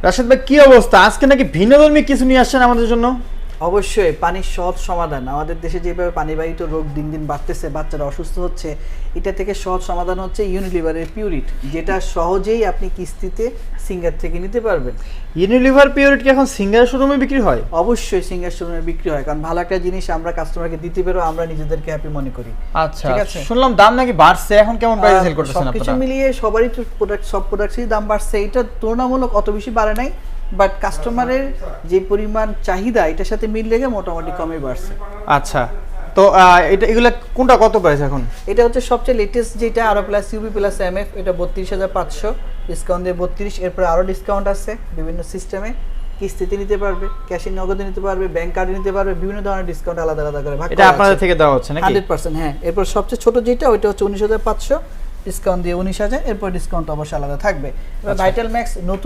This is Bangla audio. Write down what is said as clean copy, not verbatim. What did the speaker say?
রাশেদ ভাই কি অবস্থা? আজকে নাকি ভিন্নধর্মী কিছু নিয়ে আসছেন আমাদের জন্য। অবশ্যই পানির সহজ সমাধান। আমাদের দেশে যেভাবে পানিবাহিত রোগ দিন দিন বাড়তেছে, বাচ্চারা অসুস্থ হচ্ছে, এটা থেকে সহজ সমাধান হচ্ছে ইউনিলিভারের পিউরিট, যেটা সহজেই আপনি কিস্তিতে সিঙ্গার থেকে নিতে পারবেন। ইউনিলিভার পিওরিট কি এখন সিঙ্গার শোরুমে বিক্রি হয়? অবশ্যই সিঙ্গার শোরুমে বিক্রি হয়, কারণ ভালো একটা জিনিস আমরা কাস্টমারকে দিতে পেরেও আমরা নিজেদেরকে হ্যাপি মনে করি। আচ্ছা, ঠিক আছে। শুনলাম দাম নাকি বাড়ছে, এখন কেমন প্রাইসে সেল করতেছেন সবকিছু আপনারা? মিলিয়ে সবারই তো প্রোডাক্ট, সব প্রোডাক্টসই দাম বাড়ছে। এটা তুলনামূলক অত বেশি বাড়ে নাই, বাট কাস্টমারের যে পরিমাণ চাহিদা এটার সাথে মিল লেগে মোটামুটি কমই বাড়ছে। আচ্ছা, তো এগুলা কোনটা কত প্রাইস এখন? এটা হচ্ছে সবচেয়ে লেটেস্ট যেটা, আরো প্লাস ইউবি প্লাস এমএফ, এটা 32,500, ডিসকাউন্ট দিয়ে 32। এরপরে আরো ডিসকাউন্ট আছে বিভিন্ন সিস্টেমে, কিস্তিতে নিতে পারবে, ক্যাশে নগদে নিতে পারবে, ব্যাংক কার্ডে নিতে পারবে, বিভিন্ন ধরনের ডিসকাউন্ট আলাদা আলাদা করে ভাগ এটা আপনাদের থেকে দেওয়া হচ্ছে নাকি? 100%। হ্যাঁ, এরপর সবচেয়ে ছোট যেটা ওইটা হচ্ছে 19,500, ডিসকাউন্ট দিয়ে 19,000, এরপর ডিসকাউন্ট অবশ্যই আলাদা থাকবে। এবার ভাইটাল ম্যাক্স নতুন